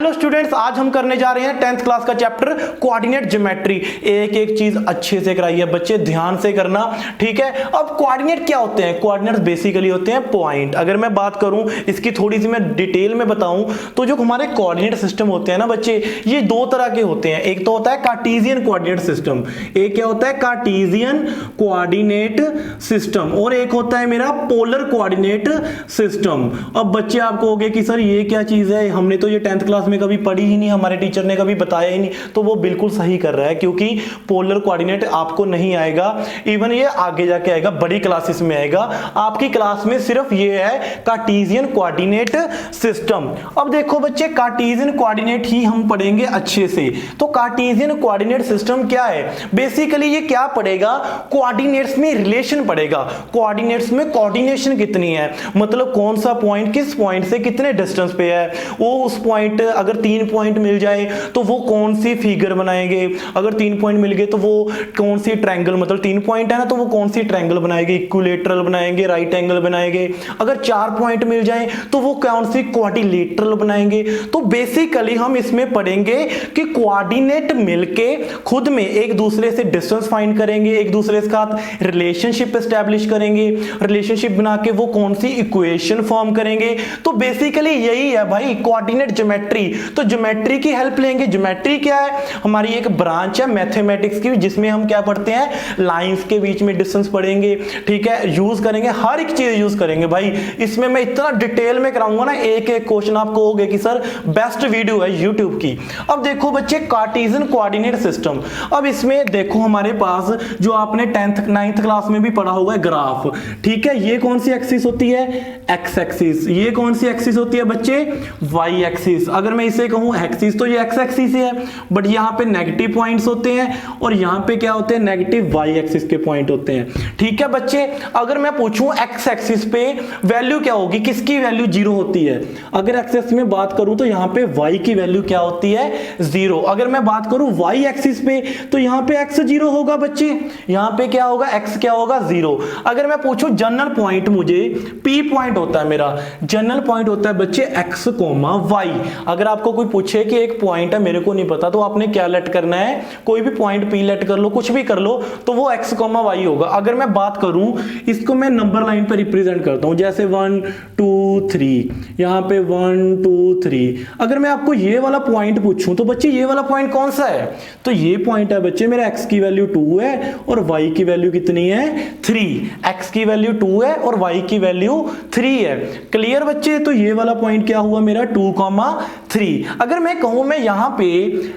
Hello students, आज हम करने जा रहे हैं 10th क्लास का चैप्टर कोऑर्डिनेट ज्योमेट्री। एक एक चीज अच्छे से कराई है बच्चे, ध्यान से करना, ठीक है। अब कोऑर्डिनेट क्या होते हैं? कोऑर्डिनेट्स बेसिकली होते हैं पॉइंट। अगर मैं बात करूं इसकी थोड़ी सी मैं डिटेल में बताऊं तो जो हमारे कोऑर्डिनेट सिस्टम होते हैं ना बच्चे, ये दो तरह के होते हैं। एक तो होता है कार्टेशियन कोऑर्डिनेट सिस्टम, एक क्या होता है कार्टेशियन कोऑर्डिनेट सिस्टम, और एक होता है मेरा पोलर कोऑर्डिनेट सिस्टम। अब बच्चे आप कहोगे कि सर ये क्या चीज है, हमने तो ये 10th क्लास में कभी पढ़ी ही नहीं, हमारे टीचर ने कभी बताया ही नहीं। तो वो बिल्कुल सही कर रहा है, क्योंकि पोलर कोऑर्डिनेट आपको नहीं आएगा, इवन ये आगे जाके आएगा, बड़ी क्लासेस में आएगा। आपकी क्लास में सिर्फ ये है कार्टेशियन कोऑर्डिनेट सिस्टम। अब देखो बच्चे, कार्टेशियन कोऑर्डिनेट ही हम पढ़ेंगे अच्छे से। तो कार्टेशियन कोऑर्डिनेट सिस्टम क्या है? बेसिकली ये क्या पढ़ेगा? कोऑर्डिनेट्स में रिलेशन पढ़ेगा। कोऑर्डिनेट्स में कोऑर्डिनेशन कितनी है, मतलब कौन सा पॉइंट किस पॉइंट से कितने डिस्टेंस पे है, वो उस पॉइंट अगर 3 पॉइंट मिल जाए तो वो कौन सी फिगर बनाएंगे, अगर 3 पॉइंट मिल गए तो वो कौन सी ट्रायंगल, मतलब 3 पॉइंट है ना, तो वो कौन सी ट्रायंगल बनाएंगे, इक्विलेटरल बनाएंगे, राइट एंगल बनाएंगे। अगर 4 पॉइंट मिल जाए तो वो कौन सी क्वाड्रिलेटरल बनाएंगे। तो बेसिकली हम इसमें पढ़ेंगे कि कोऑर्डिनेट मिलके खुद में एक दूसरे से डिस्टेंस फाइंड करेंगे, एक दूसरे के साथ रिलेशनशिप एस्टैब्लिश करेंगे, रिलेशनशिप बना के वो कौन सी इक्वेशन फॉर्म करेंगे। तो बेसिकली यही है भाई कोऑर्डिनेट ज्योमेट्री। तो ज्योमेट्री की हेल्प लेंगे। ज्योमेट्री क्या है? हमारी एक ब्रांच है मैथमेटिक्स की, जिसमें हम क्या पढ़ते हैं, लाइंस के बीच में डिस्टेंस पढ़ेंगे, ठीक है, यूज करेंगे, हर एक चीज यूज करेंगे भाई। इसमें मैं इतना डिटेल में कराऊंगा ना, एक एक क्वेश्चन आप कहोगे कि सर बेस्ट वीडियो है यूट्यूब की। अब देखो बच्चे, कार्टेशियन कोऑर्डिनेट सिस्टम। अब इसमें देखो हमारे पास जो आपने 9th क्लास में भी पढ़ा होगा ग्राफ, ठीक है। ये कौन सी एक्सिस होती है? X axis. ये कौन सी एक्सिस होती है बच्चे? Y axis. अगर मैं इसे कहूं एक्सिस तो ये एक्स एक्सिस है, बट यहां पे नेगेटिव पॉइंट्स होते हैं और यहां पे क्या होते हैं, नेगेटिव वाई एक्सिस के पॉइंट होते हैं, ठीक है बच्चे। अगर मैं पूछूं एक्स एक्सिस पे वैल्यू क्या होगी, किसकी वैल्यू 0 होती है? अगर एक्सिस में बात करूं तो यहां पे वाई की वैल्यू क्या होती है? 0। अगर मैं बात करूं वाई एक्सिस पे तो यहां पे एक्स 0 होगा बच्चे, यहां पे क्या होगा, एक्स क्या होगा, 0। अगर मैं पूछूं जनरल पॉइंट, मुझे पी पॉइंट होता है, मेरा जनरल पॉइंट होता है बच्चे एक्स कोमा वाई। अगर आपको कोई पूछे कि एक पॉइंट है, मेरे को नहीं पता, तो आपने क्या लेट करना है, कोई भी पॉइंट पी लेट कर लो, कुछ भी कर लो, तो वो एक्स कोमा वाई होगा। अगर मैं बात करूं, इसको मैं नंबर लाइन पे रिप्रेजेंट करता हूं, जैसे 1 2 3, यहां पे 1 2 3। अगर मैं आपको ये वाला पॉइंट पूछूं तो बच्चे ये वाला पॉइंट कौन सा है? तो ये पॉइंट है बच्चे मेरा, एक्स की वैल्यू 2 है और वाई की वैल्यू कितनी है? 3। एक्स की वैल्यू 2 है और वाई की वैल्यू 3 है। क्लियर बच्चे? तो ये वाला पॉइंट क्या हुआ मेरा, 2,3। अगर मैं कहूं मैं यहां पे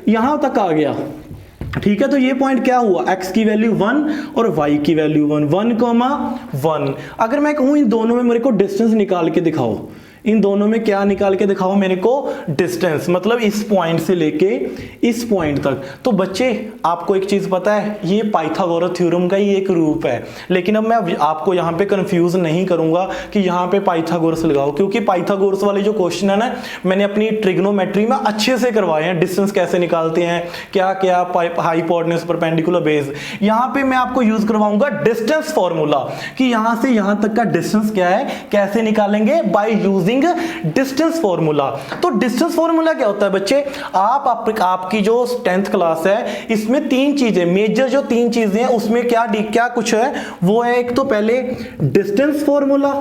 यहां तक आ गया, ठीक है, तो ये पॉइंट क्या हुआ, x की वैल्यू 1 और y की वैल्यू 1, 1,1। अगर मैं कहूं इन दोनों में मेरे को डिस्टेंस निकाल के दिखाओ, इन दोनों में क्या निकाल के दिखाओ मेरे को, डिस्टेंस, मतलब इस पॉइंट से लेके इस पॉइंट तक। तो बच्चे आपको एक चीज पता है, ये पाइथागोरस थ्योरम का ही एक रूप है। लेकिन अब मैं आपको यहाँ पे कंफ्यूज नहीं करूंगा कि यहाँ पे पाइथागोरस लगाओ, क्योंकि पाइथागोरस वाले जो क्वेश्चन है ना, मैंने अपनी ट्रिग्नोमेट्री में अच्छे से करवाए हैं। डिस्टेंस कैसे निकालते हैं, क्या क्या, हाइपोटेन्यूज, परपेंडिकुलर बेस। यहाँ पे मैं आपको यूज करवाऊंगा डिस्टेंस फॉर्मूला, कि यहाँ से यहाँ तक का डिस्टेंस क्या है, कैसे निकालेंगे, बाय यूजिंग डिस्टेंस फॉर्मूला। तो डिस्टेंस फॉर्मूला क्या होता है बच्चे? आपकी जो 10th क्लास है, इसमें 3 चीजें मेजर, जो 3 चीजें हैं उसमें क्या कुछ है, वो है एक तो पहले डिस्टेंस फॉर्मूला,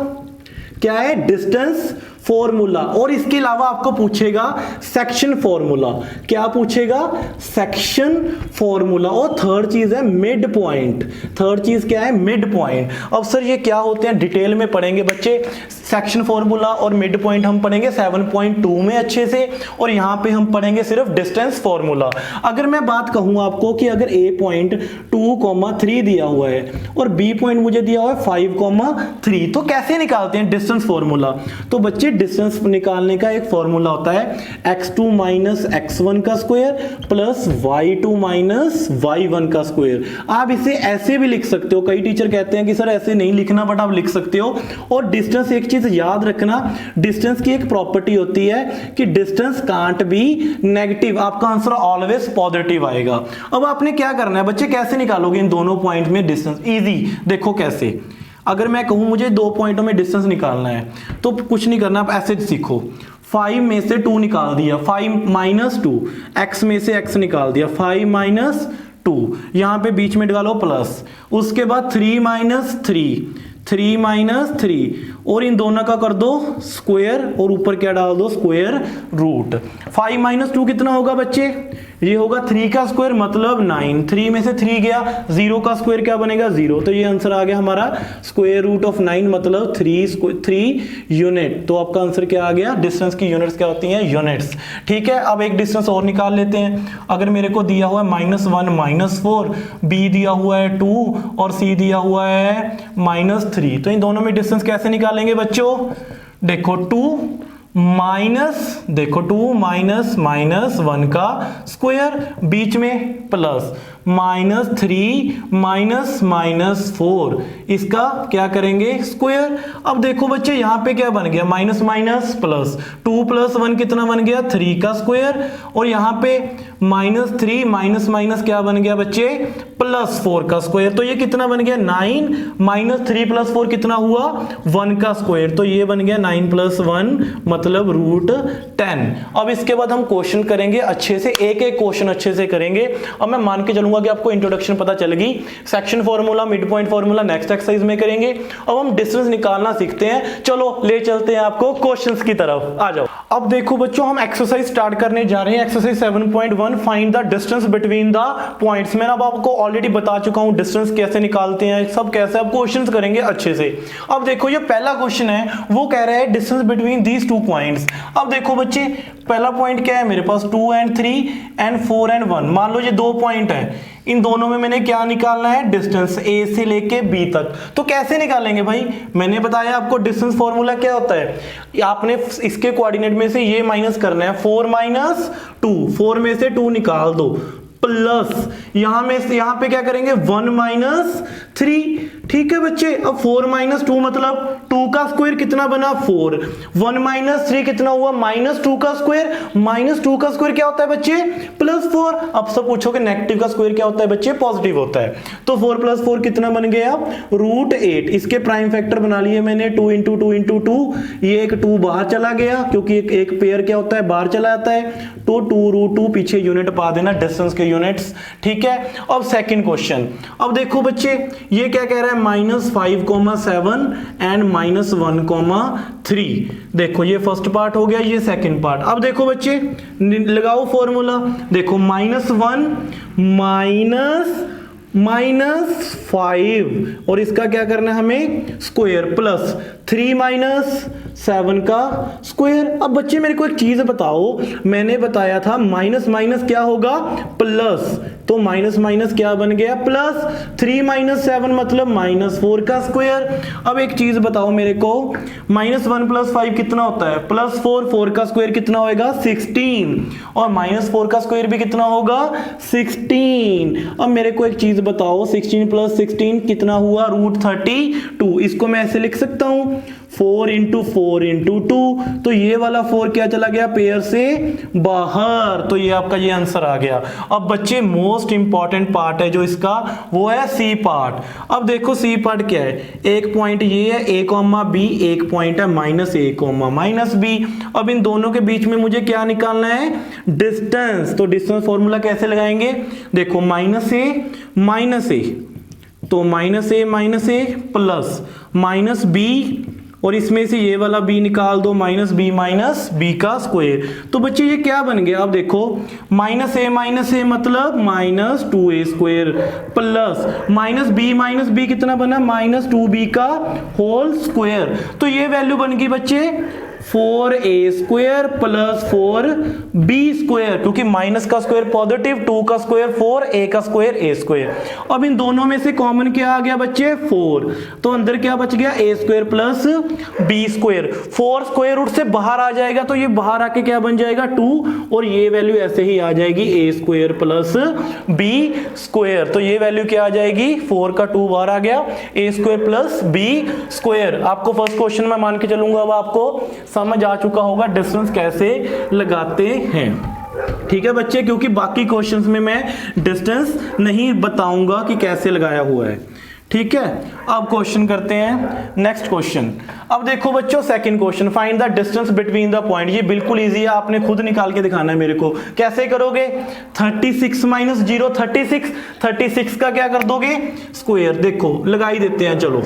क्या है, डिस्टेंस फॉर्मूला, और इसके अलावा आपको पूछेगा सेक्शन फॉर्मूला। क्या पूछेगा? Section formula. और थर्ड चीज है मिड पॉइंट। थर्ड चीज क्या है? Mid point. अब सर ये क्या होते हैं, डिटेल में पढ़ेंगे बच्चे। सेक्शन फॉर्मूला और मिड पॉइंट हम पढ़ेंगे 7.2 में अच्छे से, और यहां पे हम पढ़ेंगे सिर्फ डिस्टेंस फॉर्मूला। अगर मैं बात कहूं आपको कि अगर ए पॉइंट 2,3 दिया हुआ है और बी पॉइंट मुझे दिया हुआ है 5,3, तो कैसे निकालते हैं डिस्टेंस फॉर्मूला? तो बच्चे डिस्टेंस निकालने का एक फॉर्मूला होता है x2 माइनस x1 का square plus y2 minus y1 का स्क्वायर। आप इसे ऐसे भी लिख सकते हो, कई टीचर कहते हैं कि सर ऐसे नहीं लिखना, बट आप लिख सकते हो। और डिस्टेंस, एक चीज याद रखना, डिस्टेंस की एक प्रॉपर्टी होती है कि डिस्टेंस कांट बी नेगेटिव, आपका आंसर ऑलवेज पॉजिटिव आएगा। अब आपने क्या करना है बच्चे, कैसे निकालोगे इन दोनों पॉइंट में डिस्टेंस? इजी, देखो कैसे। अगर मैं कहूँ मुझे 2 पॉइंटों में डिस्टेंस निकालना है तो कुछ नहीं करना, आप ऐसे सीखो। 5 में से 2 निकाल दिया, 5 माइनस 2, x में से x निकाल दिया, 5 माइनस 2, यहाँ पे बीच में डालो प्लस, उसके बाद 3 माइनस 3 माइनस 3, और इन दोनों का कर दो स्क्वायर और ऊपर क्या डाल दो, स्क्वायर रूट। 5 माइनस 2 कितना होगा बच्चे, ये होगा 3 का स्क्वायर मतलब 9, 3 में से 3 गया, 0 का स्क्वायर क्या बनेगा 0, तो ये आंसर आ गया हमारा स्क्वायर रूट ऑफ 9 मतलब 3 यूनिट। तो आपका आंसर क्या आ गया, डिस्टेंस की यूनिट्स क्या होती हैं, यूनिट्स। ठीक है, अब एक डिस्टेंस और निकाल लेते हैं। अगर मेरे को दिया हुआ है -1 -4, बी दिया हुआ है 2 और सी दिया हुआ है -3, तो इन दोनों में डिस्टेंस कैसे निकालेंगे बच्चों, देखो 2 माइनस माइनस 1 का स्क्वायर, बीच में प्लस, -3 माइनस 4, इसका क्या करेंगे स्क्वायर। अब देखो बच्चे यहाँ पे क्या बन गया, माइनस माइनस प्लस, 2 + 1 कितना बन गया 3 का स्क्वायर, और यहाँ पे -3 माइनस माइनस क्या बन गया बच्चे +4 का स्क्वायर, तो ये कितना बन गया 9 -3 + 4 कितना हुआ 1 का स्क्वायर, तो ये बन गया 9 + 1 मतलब √10। अब इसके बाद हम क्वेश्चन करेंगे अच्छे से, एक एक क्वेश्चन अच्छे से करेंगे। अब मैं मान के चलूंगा कि आपको इंट्रोडक्शन पता चलेगी, section formula, mid point formula next exercise में करेंगे। अब हम डिस्टेंस निकालना सीखते हैं, चलो ले चलते हैं आपको क्वेश्चंस की तरफ, आ जाओ। अब देखो बच्चों हम एक्सरसाइज स्टार्ट करने जा रहे हैं, exercise 7.1 find the distance between the points. मैंने अब आपको ऑलरेडी बता चुका हूं डिस्टेंस कैसे निकालते हैं, सब कैसे, अब क्वेश्चंस करेंगे अच्छे से। अब देखो ये पहला क्वेश्चन है, वो कह रहा है डिस्टेंस बिटवीन दीज 2 पॉइंट्स। अब देखो बच्चे पहला पॉइंट क्या है मेरे पास, 2 and 3 and 4 and 1, मान लो ये 2 पॉइंट है, इन दोनों में मैंने क्या निकालना है डिस्टेंस, ए से लेके बी तक। तो कैसे निकालेंगे भाई, मैंने बताया आपको डिस्टेंस फॉर्मूला क्या होता है, आपने इसके कोऑर्डिनेट में से ये माइनस करना है, 4 - 2, 4 में से 2 निकाल दो, प्लस यहां पे क्या करेंगे 1 - 3। ठीक है बच्चे, अब 4 - 2 मतलब 2 का स्क्वायर कितना बना 4, 1 - 3 कितना हुआ -2 का स्क्वायर, -2 का स्क्वायर क्या होता है बच्चे +4। अब सब पूछोगे नेगेटिव का स्क्वायर क्या होता है बच्चे, पॉजिटिव होता है, तो 4 + 4 कितना बन गया √8। इसके प्राइम फैक्टर बना लिए मैंने 2 × 2 × 2, ये एक 2 बाहर चला गया क्योंकि एक पेयर क्या होता है बाहर चला जाता है, तो 2√2 पीछे यूनिट पा देना डिस्टेंस के यूनिट्स। ठीक है, अब सेकंड क्वेश्चन, अब देखो बच्चे ये क्या कह रहा है -5,7 एंड -1,3। देखो ये फर्स्ट पार्ट हो गया, ये सेकंड पार्ट। अब देखो बच्चे लगाओ फॉर्मूला, देखो -1 - 5 और इसका क्या करना है हमें स्क्वायर, प्लस 3 - 7 का स्क्वायर। अब बच्चे मेरे को एक चीज बताओ, मैंने बताया था माइनस माइनस क्या होगा प्लस, तो माइनस माइनस क्या बन गया प्लस, 3 - 7 मतलब -4 का स्क्वायर। अब एक चीज बताओ मेरे को, -1 + 5 कितना होता है +4, 4 का स्क्वायर कितना होगा 16, और -4 का स्क्वायर भी कितना होगा 16। अब मेरे को एक चीज बताओ, 16 + 16 कितना हुआ √32। इसको मैं ऐसे लिख सकता हूं 4 × 4 × 2, तो ये वाला 4 क्या चला गया पेयर से बाहर, तो ये आपका ये आंसर आ गया। अब बच्चे मोस्ट इंपॉर्टेंट पार्ट है जो इसका, वो है सी पार्ट। अब देखो सी पार्ट क्या है, एक पॉइंट ये है a, b, एक पॉइंट है -a, -b। अब इन दोनों के बीच में मुझे क्या निकालना है डिस्टेंस, तो डिस्टेंस फॉर्मूला कैसे लगाएंगे, देखो -a तो -a प्लस -b, और इसमें से ये वाला b निकाल दो -b का स्क्वायर। तो बच्चे ये क्या बन गया, अब देखो -a मतलब -2a² प्लस -b कितना बना -2b का होल स्क्वायर। तो ये वैल्यू बन गई बच्चे 4a² प्लस 4b², क्योंकि माइनस का स्क्वायर पॉजिटिव, 2 का स्क्वायर 4, a का स्क्वायर a²। अब इन दोनों में से कॉमन क्या आ गया बच्चे 4, तो अंदर क्या बच गया a² plus b²। 4 square root से बाहर आ जाएगा तो ये बाहर आके क्या बन जाएगा 2, और ये वैल्यू ऐसे ही आ जाएगी a² प्लस b²। तो ये वैल्यू क्या आ जाएगी 4 का 2 बाहर आ गया, a² प्लस b²। आपको फर्स्ट क्वेश्चन में मान के चलूंगा, अब आपको समझ आ चुका होगा डिस्टेंस कैसे लगाते हैं। ठीक है बच्चे, क्योंकि बाकी क्वेश्चंस में मैं डिस्टेंस नहीं बताऊंगा कि कैसे लगाया हुआ है। ठीक है, अब क्वेश्चन करते हैं नेक्स्ट क्वेश्चन। अब देखो बच्चों second question, find the distance between the point. ये बिल्कुल इजी है, आपने खुद निकाल के दिखाना है मेरे को। कैसे करोगे? 36 माइनस 0 36 का क्या कर दोगे? स्क्वायर। देखो लगा ही देते हैं, चलो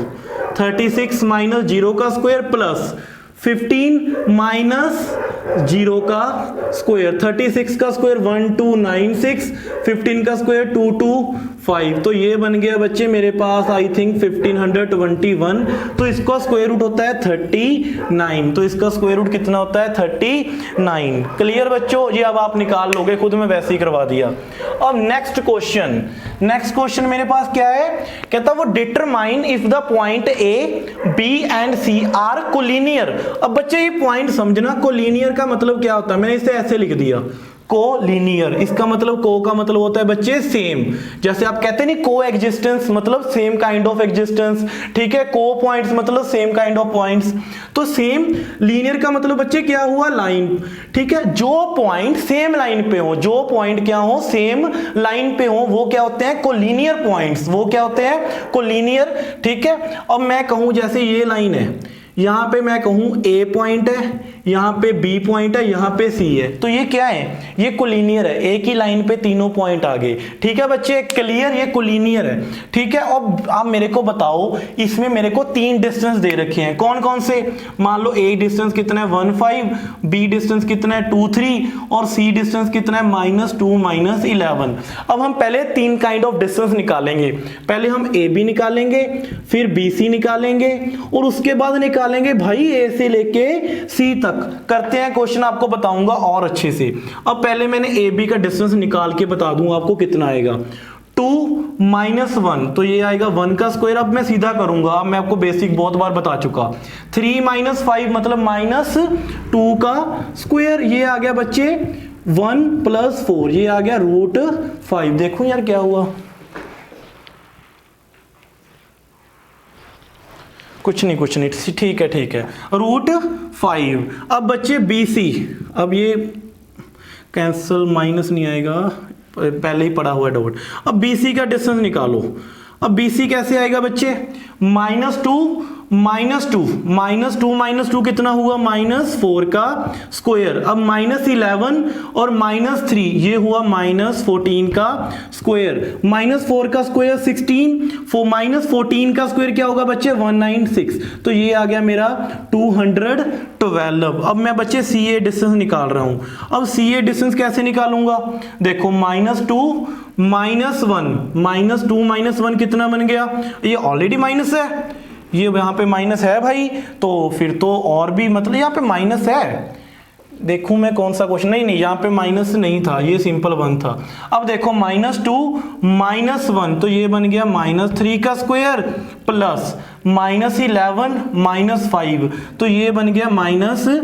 36 माइनस 0 का स्क्वायर प्लस 15 माइनस 0 का स्क्वायर। 36 का स्क्वायर 1296, 15 का स्क्वायर 225। तो ये बन गया बच्चे मेरे पास आई थिंक 1521। तो इसका स्क्वायर रूट होता है 39। तो इसका स्क्वायर रूट कितना होता है? 39। क्लियर बच्चों? ये अब आप निकाल लोगे खुद, में वैसे ही करवा दिया। अब नेक्स्ट क्वेश्चन मेरे पास क्या है? कहता वो determine if the point A B and C are collinear. अब बच्चे ये पॉइंट समझना, कोलिनियर का मतलब क्या होता है? मैंने इसे ऐसे लिख दिया, कोलिनियर। इसका मतलब को का मतलब होता है बच्चे सेम। जैसे आप कहते नहीं को एग्जिस्टेंस मतलब सेम काइंड ऑफ एग्जिस्टेंस, ठीक है। को पॉइंट्स मतलब सेम काइंड ऑफ पॉइंट्स। तो सेम, लीनियर का मतलब बच्चे क्या हुआ? लाइन, ठीक है। जो पॉइंट सेम लाइन पे हो, जो पॉइंट क्या हो? सेम लाइन पे हो, वो क्या होते हैं? Collinear points. वो क्या होते हैं? कोलिनियर, ठीक है। अब मैं कहूं जैसे ये लाइन है, यहां पे मैं कहूं ए पॉइंट है, यहां पे बी पॉइंट है, यहां पे सी है, तो ये क्या है? ये कोलिनियर है। एक ही लाइन पे तीनों पॉइंट आ गए, ठीक है बच्चे। क्लियर? ये कोलिनियर है, ठीक है। अब आप मेरे को बताओ, इसमें मेरे को 3 डिस्टेंस दे रखे हैं, कौन कौन से? मान लो ए डिस्टेंस कितना है 15, बी डिस्टेंस कितना है 2 3 और सी डिस्टेंस कितना है -2 -11। अब हम पहले 3 काइंड ऑफ डिस्टेंस निकालेंगे। पहले हम ए बी निकालेंगे, फिर बी सी निकालेंगे और उसके बाद निकालेंगे भाई ए से लेके सी तक। करते हैं क्वेश्चन, आपको बताऊंगा और अच्छे से। अब पहले मैंने ए बी का डिस्टेंस निकाल के बता दूं आपको कितना आएगा। 2 -1 तो ये आएगा 1 का स्क्वायर। अब मैं सीधा करूंगा, अब मैं आपको बेसिक बहुत बार बता चुका। 3 -5 मतलब -2 का स्क्वायर। ये आ गया बच्चे 1 + 4, ये आ गया √5। देखो यार क्या हुआ, कुछ नहीं, ठीक है √5। अब बच्चे BC, अब ये कैंसल, माइनस नहीं आएगा, पहले ही पड़ा हुआ डॉट। अब BC का डिस्टेंस निकालो। अब BC कैसे आएगा बच्चे? -2 कितना हुआ? -4 का स्क्वायर। अब -11 और -3 ये हुआ -14 का स्क्वायर। -4 का स्क्वायर 16, -14 का स्क्वायर क्या होगा बच्चे? 196। तो ये आ गया मेरा 212। अब मैं बच्चे CA डिस्टेंस निकाल रहा हूं। अब CA डिस्टेंस कैसे निकालूंगा? देखो -2 -1 -1 कितना बन गया? ये ऑलरेडी माइनस है, ये यहाँ पे माइनस है भाई, तो फिर तो और भी मतलब यहाँ पे माइनस है। देखूं मैं कौन सा क्वेश्चन, नहीं यहाँ पे माइनस नहीं था, ये सिंपल 1 था। अब देखो -2 -1 तो ये बन गया -3 का स्क्वायर प्लस -11 -5 तो ये बन गया -11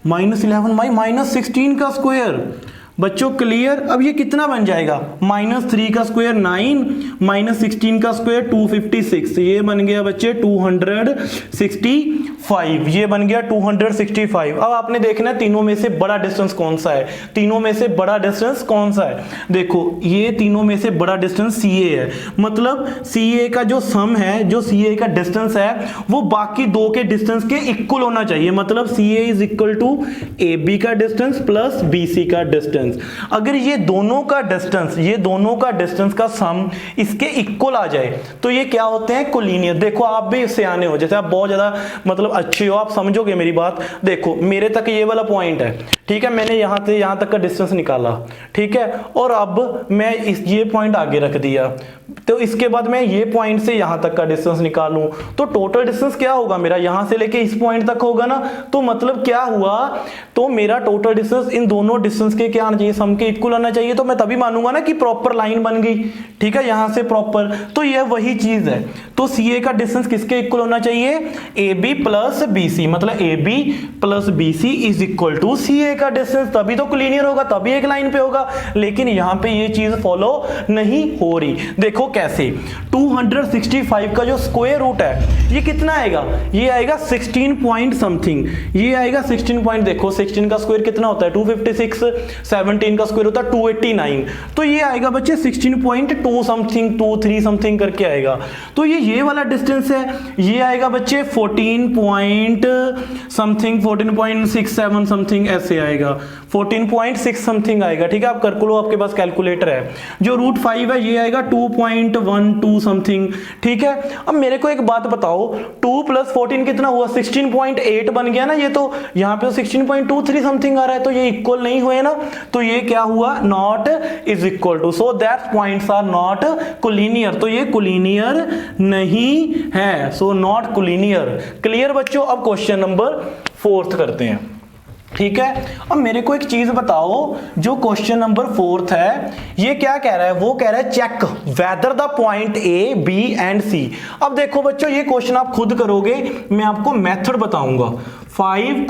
-16 का स्क्वायर। बच्चों क्लियर? अब ये कितना बन जाएगा? -3 का स्क्वायर 9 -16 का स्क्वायर 256। ये बन गया बच्चे 265। ये बन गया 265। अब आपने देखना है तीनों में से बड़ा डिस्टेंस कौन सा है। तीनों में से बड़ा डिस्टेंस कौन सा है? देखो ये तीनों में से बड़ा डिस्टेंस CA है। मतलब CA का जो सम है, जो CA का डिस्टेंस है वो बाकी दो के डिस्टेंस के इक्वल होना चाहिए। मतलब CA = AB का डिस्टेंस प्लस BC का डिस्टेंस। अगर ये दोनों का डिस्टेंस का सम इसके इक्वल आ जाए तो ये क्या होते हैं? कोलिनियर। देखो आप भी सियाने हो, जैसे आप बहुत ज्यादा मतलब अच्छे हो, आप समझोगे मेरी बात। देखो मेरे तक ये वाला पॉइंट है, ठीक है, मैंने यहां से यहां तक का डिस्टेंस निकाला, ठीक है, और अब मैं ये पॉइंट आगे रख दिया, तो इसके बाद मैं ये पॉइंट से यहां तक का डिस्टेंस निकालूं तो टोटल डिस्टेंस क्या होगा मेरा? यहां से लेके इस पॉइंट तक होगा ना। तो मतलब क्या हुआ? तो मेरा टोटल डिस्टेंस इन दोनों डिस्टेंस के क्या आना चाहिए? सम के इक्वल आना चाहिए। तो मैं तभी मानूंगा ना कि प्रॉपर लाइन बन गई, ठीक है, यहां से प्रॉपर। तो यह वही चीज है। तो तो सी ए का डिस्टेंस किसके इक्वल होना चाहिए, A B plus B C, मतलब A B plus B C is equal to C A का डिस्टेंस, तभी तो कोलिनियर होगा, तभी एक लाइन पे होगा। लेकिन यहां पे ये चीज फॉलो नहीं हो रही। देखो कैसे, 265 का जो स्क्वायर रूट है ये कितना आएगा, ये आएगा 16 पॉइंट समथिंग, ये आएगा 16 पॉइंट, देखो 16 का स्क्वायर कितना होता है 256, 17 का स्क्वायर होता है 289, तो ये आएगा बच्चे 16.2 समथिंग 23 समथिंग करके आएगा। तो ये वाला डिस्टेंस है, ये आएगा बच्चे 14 पॉइंट समथिंग 14.67 समथिंग ऐसे आएगा, 14.6 समथिंग आएगा। ठीक है, आप कर लो, आपके पास कैलकुलेटर है। जो रूट 5 है ये आएगा 2.12 समथिंग। ठीक है, अब मेरे को एक बात बताओ, 2 + 14 कितना हुआ, 16.8 बन गया ना, ये तो यहाँ पे 16.23 समथिंग आ रहा है, तो ये इक्वल नहीं हुए ना, तो ये क्या हुआ, not is equal to, so that points are not collinear, तो ये कोलिनियर नहीं है, सो नॉट कोलिनियर। क्लियर बच्चों, अब क्वेश्चन नंबर 4 करते हैं। ठीक है, अब मेरे को एक चीज बताओ, जो क्वेश्चन नंबर 4 है ये क्या कह रहा है, वो कह रहा है check whether the point A B and C. अब देखो बच्चों, ये क्वेश्चन आप खुद करोगे, मैं आपको मेथड बताऊंगा। 5,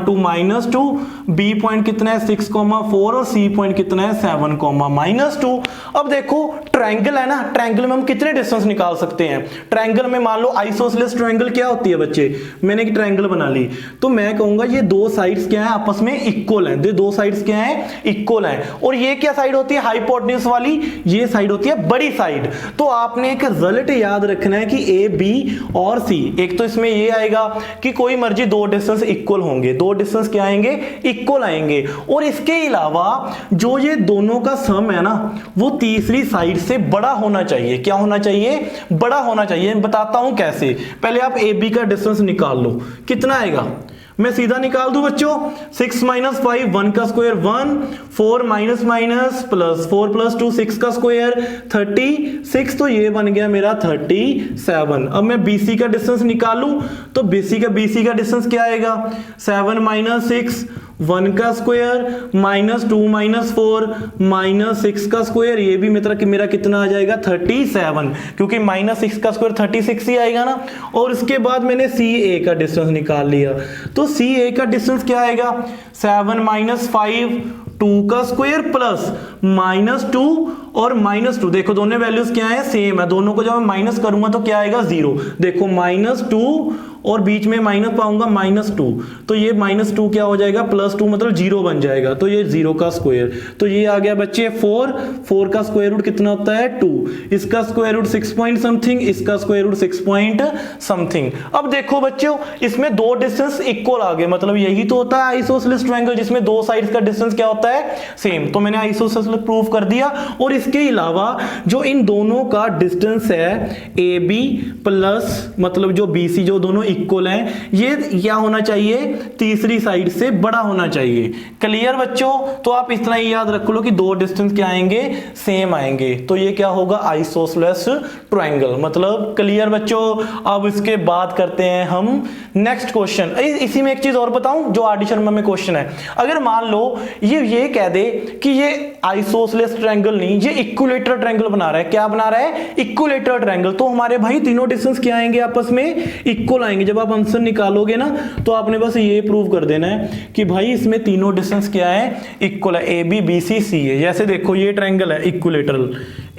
2 -2, बी पॉइंट कितना है 6, 4 और सी पॉइंट कितना है 7, -2। अब देखो ट्रायंगल है ना, ट्रायंगल में हम कितने डिस्टेंस निकाल सकते हैं। ट्रायंगल में मान लो आइसोसेलेस ट्रायंगल क्या होती है बच्चे, मैंने एक ट्रायंगल बना ली, तो मैं कहूंगा ये दो साइड्स क्या है आपस में इक्वल है, दो साइड्स क्या है इक्वल है, और ये क्या साइड होती है हाइपोटेन्यूज वाली, ये साइड होती है बड़ी साइड। तो आपने एक रिजल्ट याद रखना है कि ए बी और सी, एक तो इसमें ये आएगा कि कोई मर्जी दो डिस्टेंस इक्वल होंगे, दो डिस्टेंस क्या आएंगे इक्वल आएंगे, और इसके अलावा जो ये दोनों का सम है ना वो तीसरी साइड से बड़ा होना चाहिए। क्या होना चाहिए, बड़ा होना चाहिए। बताता हूं कैसे, पहले आप ए बी का डिस्टेंस निकाल लो, कितना आएगा, मैं सीधा निकाल दूं बच्चों, 6 - 5 1 का स्क्वायर 1, 4 माइनस प्लस 4 + 2 6 का स्क्वायर 36, तो ये बन गया मेरा 37। अब मैं BC का डिस्टेंस निकालूं तो BC का डिस्टेंस क्या आएगा, 7 - 6 1 का स्क्वायर -2 - 4 -6 का स्क्वायर, ये भी मेरा कितना आ जाएगा 37, क्योंकि -6 का स्क्वायर 36 ही आएगा ना। और इसके बाद मैंने CA का डिस्टेंस निकाल लिया, तो CA का डिस्टेंस क्या आएगा, 7 - 5 2 का स्क्वायर प्लस -2 और -2, देखो दोनों वैल्यूज क्या है सेम है, दोनों को जब मैं माइनस करूंगा तो क्या आएगा 0, देखो -2 और बीच में माइनस पाऊंगा -2, तो ये -2 क्या हो जाएगा +2, मतलब 0 बन जाएगा, तो ये 0 का स्क्वायर, तो ये आ गया बच्चे 4 का स्क्वायर रूट कितना होता है 2, इसका स्क्वायर रूट 6 पॉइंट समथिंग, इसका स्क्वायर रूट 6 पॉइंट समथिंग। अब देखो बच्चों, इसमें दो डिस्टेंस इक्वल आ गए, मतलब यही तो होता है आइसोसेलेस ट्रायंगल, जिसमें दो साइड्स का डिस्टेंस क्या होता है सेम, तो मैंने आइसोसेलेस प्रूव कर दिया। और इसके अलावा जो इन दोनों का डिस्टेंस है AB प्लस मतलब जो BC, जो दोनों इक्वल हैं, ये क्या होना चाहिए तीसरी साइड से बड़ा होना चाहिए। क्लियर बच्चों, तो आप इतना ही याद रख लो कि दो डिस्टेंस क्या आएंगे सेम आएंगे, तो ये क्या होगा आइसोसेलेस ट्रायंगल, मतलब क्लियर बच्चों। अब इसके बाद करते हैं हम नेक्स्ट क्वेश्चन। इसी में एक चीज और बताऊं, जो आर डी शर्मा में क्वेश्चन है, अगर मान लो ये कह दे कि ये आइसोसेलेस ट्रायंगल नहीं, ये इक्विलेटरल ट्रायंगल बना रहा है, क्या बना रहा है इक्विलेटरल ट्रायंगल, तो हमारे भाई तीनों डिस्टेंस क्या आएंगे आपस में इक्वल आएंगे। जब आप आंसर निकालोगे ना तो आपने बस ये प्रूव कर देना है कि भाई इसमें तीनों डिस्टेंस क्या है इक्वल है, AB BC CA। जैसे देखो ये ट्रायंगल है equilateral,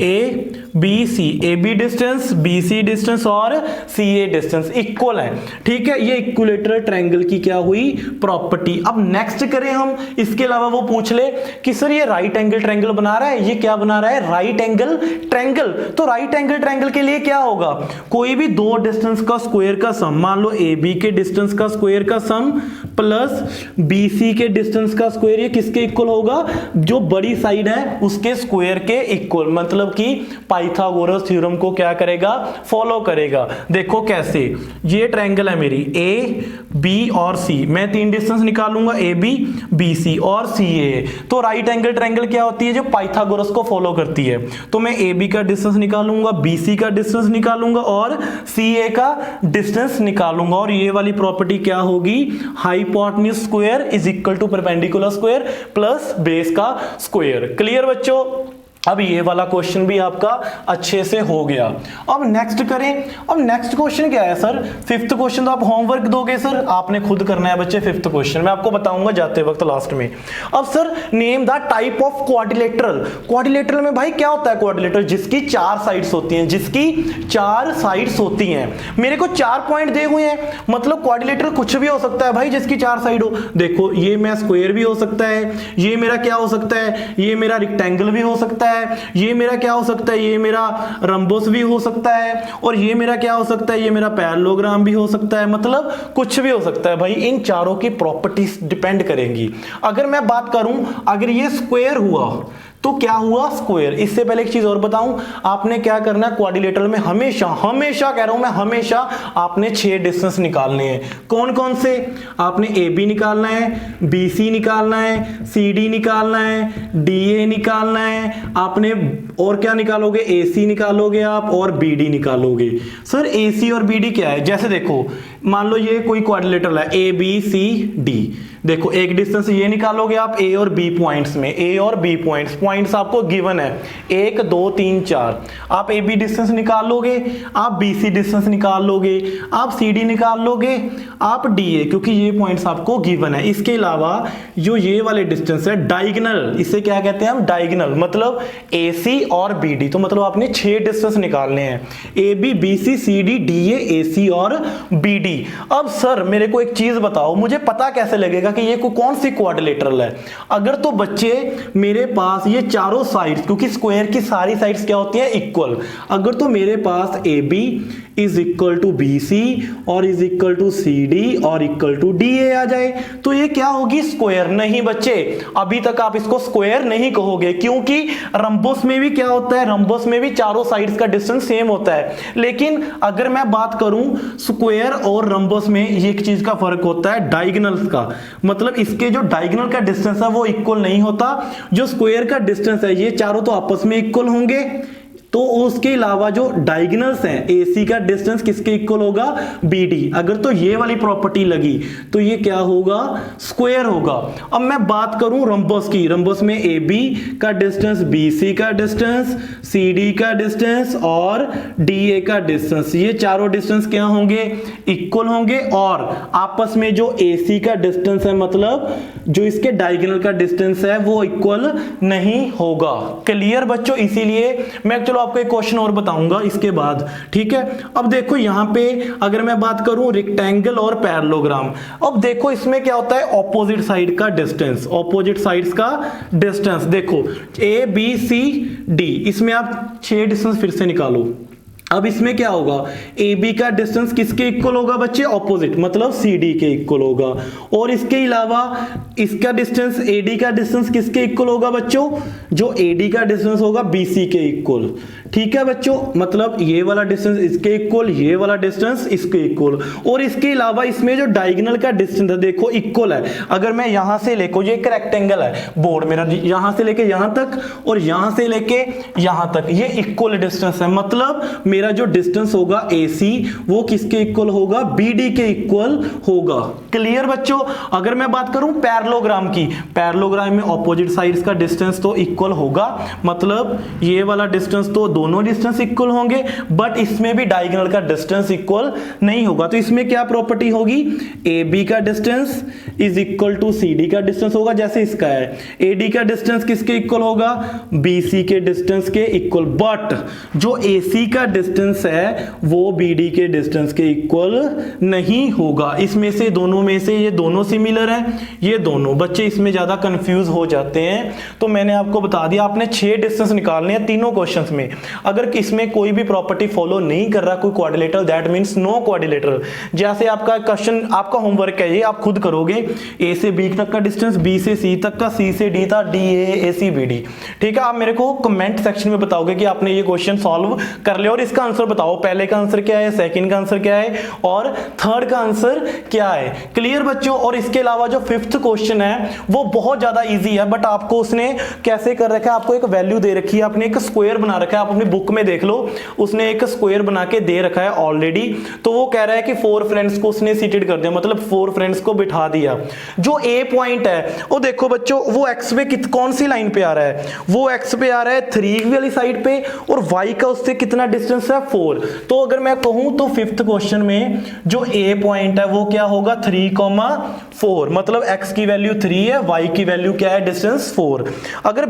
ABC, AB distance, BC distance और CA डिस्टेंस इक्वल है, ठीक है, ये इक्विलेटरल ट्रायंगल की क्या हुई प्रॉपर्टी। अब नेक्स्ट करें हम, इसके अलावा वो पूछ ले कि सर ये राइट एंगल ट्रायंगल बना रहा है, ये क्या बना रहा है राइट एंगल ट्रायंगल, तो राइट एंगल ट्रायंगल के लिए क्या होगा, कोई भी दो डिस्टेंस का स्क्वायर का सम, मान लो AB के डिस्टेंस का स्क्वायर का सम प्लस BC के डिस्टेंस का स्क्वायर, ये किसके इक्वल होगा, जो बड़ी साइड है उसके स्क्वायर के इक्वल, मतलब कि पाइथागोरस थ्योरम को क्या करेगा फॉलो करेगा। देखो कैसे, ये ट्रायंगल है मेरी A B और C, मैं तीन डिस्टेंस निकालूंगा AB BC और CA, तो राइट एंगल ट्रायंगल क्या होती है जो पाइथागोरस को फॉलो करती है, तो मैं AB का डिस्टेंस निकालूंगा, BC का डिस्टेंस निकालूंगा और CA का डिस्टेंस निकालूंगा, और ये वाली प्रॉपर्टी क्या होगी hypotenuse square is equal to perpendicular square plus base का स्क्वायर। क्लियर बच्चों, अब ये वाला क्वेश्चन भी आपका अच्छे से हो गया। अब नेक्स्ट करें। अब नेक्स्ट क्वेश्चन क्या है सर? फिफ्थ क्वेश्चन तो आप होमवर्क दोगे सर, आपने खुद करना है बच्चे। फिफ्थ क्वेश्चन मैं आपको बताऊंगा जाते वक्त लास्ट में। अब sir name the type of quadrilateral. Quadrilateral में भाई क्या होता है? क्वाड्रिलेटरल जिसकी 4 साइड्स होती हैं, जिसकी 4 साइड्स होती हैं। मेरे को 4 पॉइंट दिए हुए हैं, मतलब क्वाड्रिलेटरल कुछ भी हो सकता है भाई जिसकी 4 साइड हो। देखो ये मेरा स्क्वायर भी हो सकता है, ये मेरा क्या हो सकता है, ये मेरा रेक्टेंगल भी हो सकता है, ये मेरा क्या हो सकता है, ये मेरा रंबोस भी हो सकता है, और ये मेरा क्या हो सकता है, ये मेरा पैरेललोग्राम भी हो सकता है। मतलब कुछ भी हो सकता है भाई। इन चारों की प्रॉपर्टीज डिपेंड करेंगी। अगर मैं बात करूं, अगर ये स्क्वायर हुआ तो क्या हुआ? स्क्वायर। इससे पहले एक चीज और बताऊं, आपने क्या करना है क्वाड्रिलेटरल में, हमेशा हमेशा कह रहा हूं मैं, हमेशा आपने 6 डिस्टेंस निकालने हैं। कौन कौन से? आपने ए बी निकालना है, बी सी निकालना है, सी डी निकालना है, डी ए निकालना है, आपने और क्या निकालोगे? ए सी निकालोगे आप, और बी डी निकालोगे। सर ए सी और बी डी क्या है? जैसे देखो मान लो ये कोई क्वाड्रिलेटरल है ए बी सी डी, देखो एक डिस्टेंस ये निकालोगे आप ए और बी पॉइंट्स में, ए और बी पॉइंट्स आपको गिवन है 1 2 3 4। आप ए बी डिस्टेंस निकाल लोगे, आप बी सी डिस्टेंस निकाल लोगे, आप सी डी निकाल लोगे, आप डी ए, क्योंकि ये पॉइंट्स आपको गिवन है। इसके अलावा जो ये वाले डिस्टेंस है डायगोनल, इसे क्या कहते हैं हम? डायगोनल। मतलब ए सी और बी डी, तो मतलब आपने 6 डिस्टेंस निकालने हैं, A B B C C D D A C और बी डी। अब सर मेरे को एक चीज बताओ, मुझे पता कैसे लगेगा कि ये कौन सी क्वाड्रिलेटरल है? अगर तो बच्चे मेरे पास ये चारों साइड्स, क्योंकि स्क्वायर की सारी साइड्स क्या होती हैं? इक्वल। अगर तो मेरे पास A B is equal to B C और is equal to C D और इक्वल टू डी ए आ जाए, तो ये क्या होगी? स्क्वायर। नहीं बच्चे, अभी तक आप इसको स्क्वायर नहीं कहोगे, क्योंकि रंबोस में भी क्या होता है? रंबोस में भी चारों साइड्स का डिस्टेंस सेम होता है। लेकिन अगर मैं बात करूं स्क्वायर और रंबोस में, ये एक चीज का फर्क होता है डायगोनल्स का। मतलब इसके जो डायगोनल का डिस्टेंस है वो इक्वल नहीं होता। जो स्क्वायर का डिस्टेंस है, ये चारों तो आपस में इक्वल होंगे, तो उसके अलावा जो डायगोनल्स हैं AC का डिस्टेंस किसके इक्वल होगा? BD। अगर तो ये वाली प्रॉपर्टी लगी तो ये क्या होगा? स्क्वायर होगा। अब मैं बात करूं रंबस की, रंबस में AB का डिस्टेंस, BC का डिस्टेंस, CD का डिस्टेंस और DA का डिस्टेंस, ये चारों डिस्टेंस क्या होंगे? इक्वल होंगे। और आपस में जो AC का डिस्टेंस है, मतलब जो इसके डायगोनल का डिस्टेंस है, वो इक्वल नहीं होगा। क्लियर बच्चों? इसीलिए मैं चलो आपको एक क्वेश्चन और बताऊंगा इसके बाद, ठीक है। अब देखो यहां पे अगर मैं बात करूं रेक्टेंगल और पैरेललोग्राम, अब देखो इसमें क्या होता है? ऑपोजिट साइड का डिस्टेंस, ऑपोजिट साइड्स का डिस्टेंस। देखो ए बी सी डी, इसमें आप 6 डिस्टेंस फिर से निकालो। अब इसमें क्या होगा? ए बी का डिस्टेंस किसके इक्वल होगा बच्चे? ऑपोजिट, मतलब सी डी के इक्वल होगा। और इसके अलावा इसका डिस्टेंस, ए डी का डिस्टेंस किसके इक्वल होगा बच्चों? जो ए डी का डिस्टेंस होगा बी सी के इक्वल। ठीक है बच्चों, मतलब ये वाला डिस्टेंस इसके इक्वल, ये वाला डिस्टेंस इसके इक्वल। और इसके अलावा इसमें जो डायगोनल का डिस्टेंस है देखो इक्वल है। अगर मैं यहां से लेको, ये एक रेक्टेंगल है बोर्ड मेरा, यहां से लेके यहां तक और यहां से लेके यहां तक, ये इक्वल डिस्टेंस है। मतलब मेरा जो डिस्टेंस होगा AC वो किसके इक्वल होगा? BD के इक्वल होगा। क्लियर बच्चों? अगर मैं बात करूं पैरेललोग्राम की, पैरेललोग्राम में ऑपोजिट साइड्स का डिस्टेंस तो इक्वल होगा, मतलब ये वाला डिस्टेंस तो दोनों डिस्टेंस इक्वल होंगे, बट इसमें भी डायगोनल का डिस्टेंस इक्वल नहीं होगा। तो इसमें क्या प्रॉपर्टी होगी? AB का distance is equal to CD का डिस्टेंस होगा, जैसे इसका है। AD का डिस्टेंस किसके इक्वल होगा? BC के डिस्टेंस के इक्वल। बट जो AC का डिस्टेंस है वो BD के डिस्टेंस के इक्वल नहीं होगा। इसमें से दोनों में से ये दोनों सिमिलर हैं, ये दोनों। बच्चे इसमें ज्यादा कंफ्यूज हो जाते हैं, तो मैंने आपको बता दिया आपने 6 डिस्टेंस निकालने हैं तीनों क्वेश्चंस में। अगर इसमें कोई भी प्रॉपर्टी फॉलो नहीं कर रहा कोई quadrilateral, that means no quadrilateral. जैसे आपका क्वेश्चन, आपका होमवर्क है ये, आप खुद करोगे। A से B तक का डिस्टेंस, B से C तक का, C से D था, DA AC BD। ठीक है, आप मेरे को कमेंट सेक्शन में बताओगे कि आपने ये क्वेश्चन सॉल्व कर लिया और इसके इसका आंसर बताओ, पहले का आंसर क्या है, सेकंड का आंसर क्या है और थर्ड का आंसर क्या है। क्लियर बच्चों। और इसके अलावा जो फिफ्थ क्वेश्चन है वो बहुत ज्यादा इजी है, बट आपको उसने कैसे कर रखा है, आपको एक वैल्यू दे रखी है, आपने एक स्क्वायर बना रखा है, आप अपनी बुक में देख लो, उसने एक स्क्वायर बना के दे रखा है ऑलरेडी। तो वो कह रहा है कि 4 फ्रेंड्स को उसने सीटेड कर दिया, मतलब 4 फ्रेंड्स को बिठा दिया। जो ए पॉइंट है वो देखो बच्चों, वो एक्स पे कौन सी लाइन पे आ रहा है, वो एक्स पे आ रहा है 3 वाली साइड पे, और वाई का उससे कितना डिस्टेंस है 4। तो अगर मैं कहूं तो फिफ्थ क्वेश्चन में जो ए पॉइंट है वो क्या होगा 3,4, मतलब एक्स की वैल्यू 3 है, वाई की वैल्यू क्या है डिस्टेंस 4। अगर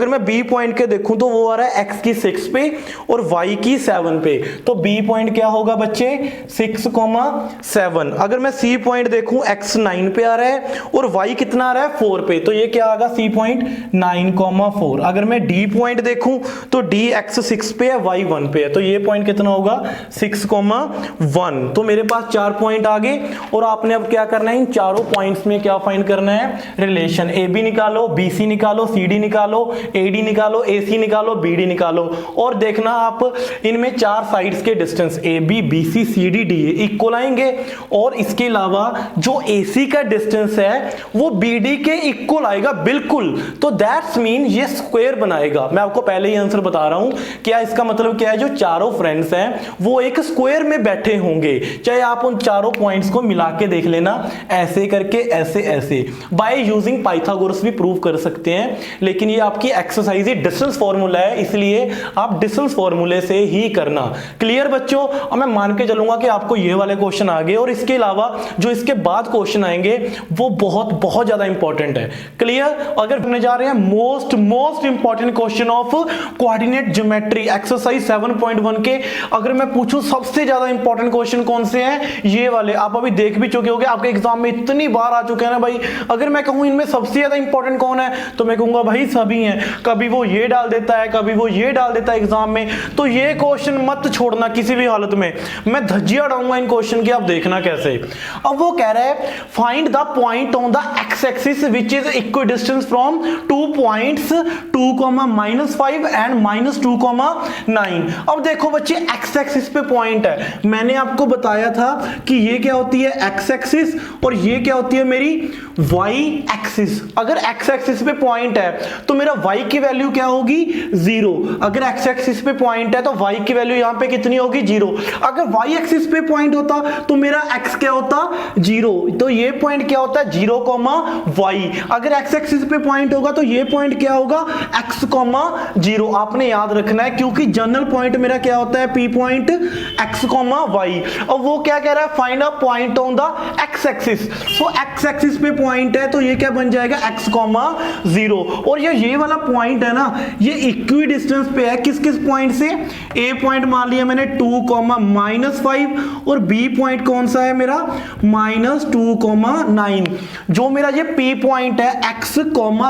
मैं बी पॉइंट के देखूं तो वो आ रहा है एक्स की 6 पे और वाई की 7 पे, तो बी पॉइंट क्या होगा बच्चे 6,7। अगर मैं सी पॉइंट देखूं एक्स 9 पे आ रहा है और वाई कितना आ रहा है 4 पे, तो ये क्या आएगा सी पॉइंट 9,4। अगर मैं डी पॉइंट देखूं तो डी एक्स 6 पे है, वाई 1 पे है, तो ये पॉइंट कितना होगा 6,1। तो मेरे पास 4 पॉइंट आ गए, और आपने अब क्या करना है, इन चारों पॉइंट्स में क्या फाइंड करना है, रिलेशन। ए बी निकालो, बी सी निकालो, सी डी निकालो, ए डी निकालो, ए सी निकालो, बी डी निकालो, और देखना आप इनमें 4 साइड्स के distance A B B C C D D equal आएंगे, और इसके अलावा जो ए सी का डिस्टेंस है वो बी डी के इक्वल आएगा बिल्कुल। तो दैट्स मीन ये स्क्वायर बनाएगा। मैं आपको पहले ही आंसर बता रहा हूं, क्या इसका मतलब क्या है, जो चारों फ्रेंड्स हैं वो एक स्क्वायर में बैठे होंगे। चाहे आप उन चारों पॉइंट्स को मिला के देख लेना, ऐसे करके ऐसे ऐसे, बाय यूजिंग पाइथागोरस भी प्रूव कर सकते हैं, लेकिन ये आपकी एक्सरसाइज ही डिस्टेंस फॉर्मूला है, इसलिए आप डिस्टेंस फॉर्मूले से ही करना। क्लियर बच्चों। और मैं मान के चलूंगा कि आपको ये वाले क्वेश्चन आ गए, और इसके अलावा जो इसके बाद क्वेश्चन आएंगे वो बहुत बहुत ज्यादा इंपॉर्टेंट है। क्लियर। अगर हमने जा रहे हैं most important question of coordinate geometry exercise 7.1 के, अगर मैं पूछूं सबसे ज्यादा इंपॉर्टेंट क्वेश्चन कौन से हैं, ये वाले आप अभी देख भी चुके होंगे, आपके एग्जाम में इतनी बार आ चुके हैं ना भाई। अगर मैं कहूं इनमें सबसे ज्यादा इंपॉर्टेंट कौन है, तो मैं कहूंगा भाई सभी हैं। कभी वो ये डाल देता है, कभी वो ये डाल देता है एग्जाम में, तो ये क्वेश्चन मत छोड़ना किसी भी हालत में, मैं धज्जियां उड़ाऊंगा इन क्वेश्चन की, आप देखना कैसे। अब वो कह रहा है find the point on the x axis which is equidistance from 2 points 2,-5 and -2,9। अब देखो बच्चे एक्स एक्सिस पे पॉइंट है, मैंने आपको बताया था कि ये क्या होती है एक्स एक्सिस, और ये क्या होती है मेरी वाई एक्सिस। अगर एक्स एक्सिस पे पॉइंट है तो मेरा वाई की वैल्यू क्या होगी 0। अगर एक्स एक्सिस पे पॉइंट है तो वाई की वैल्यू यहां पे कितनी होगी 0। अगर वाई एक्सिस पे पॉइंट होता तो मेरा एक्स क्या होता 0, तो ये पॉइंट क्या होता है 0, वाई। अगर एक्स एक्सिस पे पॉइंट होगा तो ये पॉइंट क्या होगा x, 0। आपने याद रखना है क्योंकि जनरल पॉइंट मेरा क्या होता है P पॉइंट x, y। और वो क्या कह रहा है find a point on the x axis. So x axis पे पॉइंट है तो ये क्या बन जाएगा x, 0। और ये वाला पॉइंट है ना, ये इक्वी डिस्टेंस पे है किस किस पॉइंट से, a पॉइंट मान लिया मैंने 2, -5, और b पॉइंट कौन सा है मेरा -2,9। जो मेरा ये p पॉइंट है x,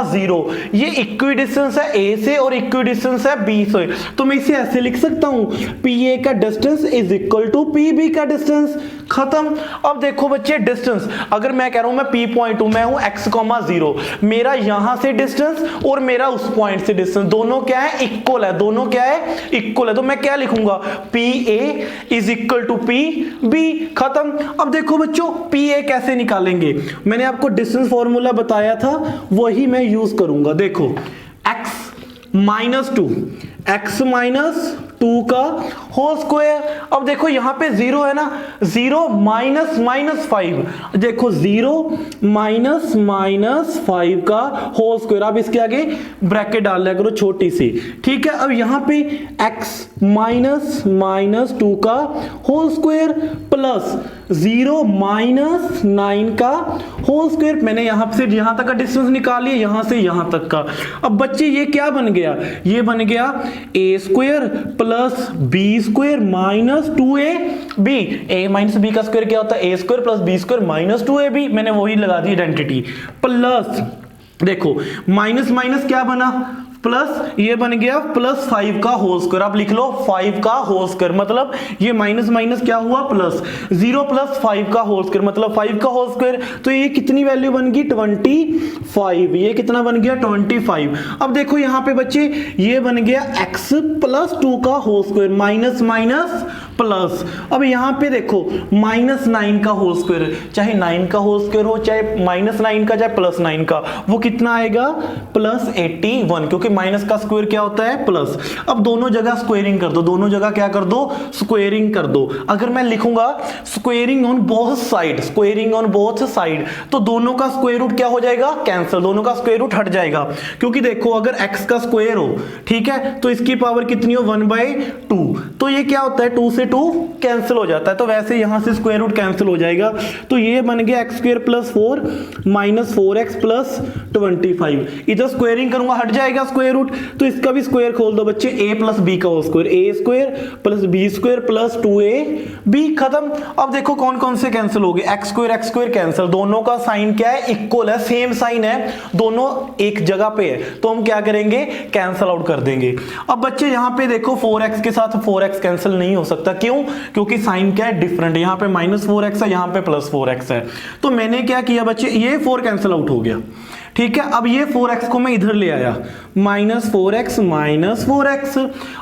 0, ये इक्वी डिस्टेंस है a से और इक्वी डिस्टेंस है b से, तो मैं इसे ऐसे लिख सकता हूं pa का distance is equal to pb का डिस्टेंस। खत्म। अब देखो बच्चे डिस्टेंस, अगर मैं कह रहा हूं मैं p पॉइंट हूं, मैं हूं x, 0, मेरा यहां से डिस्टेंस और मेरा उस पॉइंट से डिस्टेंस दोनों क्या है इक्वल है, दोनों क्या है इक्वल है, तो मैं क्या लिखूंगा pa is equal to pb। खत्म। अब देखो बच्चों pa कैसे निकालेंगे, मैंने आपको डिस्टेंस फॉर्मूला बताया था वही मैं यूज करूंगा। देखो x -2 का होल स्क्वायर। अब देखो यहां पे 0 है ना, 0 -5, देखो 0 -5 का होल स्क्वायर। अब इसके आगे ब्रैकेट डाल लिया करो छोटी सी, ठीक है। अब यहां पे x -2 का होल स्क्वायर प्लस 0 -9 का होल स्क्वायर। मैंने यहां से यहां तक का डिस्टेंस निकाल लिया, यहां से यहां तक का। अब बच्चे ये क्या बन गया, ये बन गया a² plus b² minus 2ab। a minus b का स्क्वायर क्या होता है a² plus b² minus 2ab। मैंने वही लगा दी आइडेंटिटी प्लस, देखो माइनस माइनस क्या बना प्लस ये बन गया प्लस 5 का होल स्क्वायर। आप लिख लो 5 का होल स्क्वायर, मतलब ये माइनस माइनस क्या हुआ प्लस, 0 प्लस 5 का होल स्क्वायर मतलब 5 का होल स्क्वायर। तो ये कितनी वैल्यू बन गई 25, ये कितना बन गया 25। अब देखो यहां पे बच्चे ये बन गया x प्लस 2 का whole square, minus minus plus. अब यहां पे देखो माइनस 9 का होल स्क्वायर, चाहे 9 का होल स्क्वायर हो, चाहे माइनस 9 का, चाहे प्लस 9 का, वो कितना आएगा प्लस 81, क्योंकि माइनस का स्क्वायर क्या होता है प्लस। अब दोनों जगह स्क्वायरिंग कर दो, दोनों जगह क्या कर दो स्क्वायरिंग कर दो। अगर मैं लिखूंगा squaring on both side, squaring on both side, तो दोनों का स्क्वायर रूट क्या हो जाएगा कैंसिल, दोनों का स्क्वायर रूट हट जाएगा। क्योंकि देखो अगर x का स्क्वायर हो, ठीक है, तो इसकी पावर कितनी हो 1/2, तो ये क्या होता है 2 से 2 कैंसिल हो जाता है, तो वैसे यहां से स्क्वायर रूट कैंसिल हो जाएगा। तो ये बन गया x square plus 4 minus 4x plus 25। इधर स्क्वायरिंग करूंगा हट जाएगा स्क्वायर रूट, तो इसका भी स्क्वायर खोल दो बच्चे, a प्लस b का whole square, a square plus b square plus 2ab, खत्म। अब देखो कौन कौन से कैंसिल हो गए, x स्क्वायर कैंसिल, दोनों का साइन क्या है इक्वल है, सेम साइन है, दोनों एक जगह पे है, तो हम क्या करेंगे कैंसिल आउट कर देंगे। अब बच्चे यहां पे देखो 4x के साथ 4x कैंसिल नहीं हो सकता, क्यों, क्योंकि साइन क्या है डिफरेंट, यहां पे माइनस 4x है, यहां पे प्लस 4x है। तो मैंने क्या किया बच्चे, ये 4 कैंसिल आउट हो गया, ठीक है। अब ये 4x को मैं इधर ले आया, माइनस 4x माइनस 4x।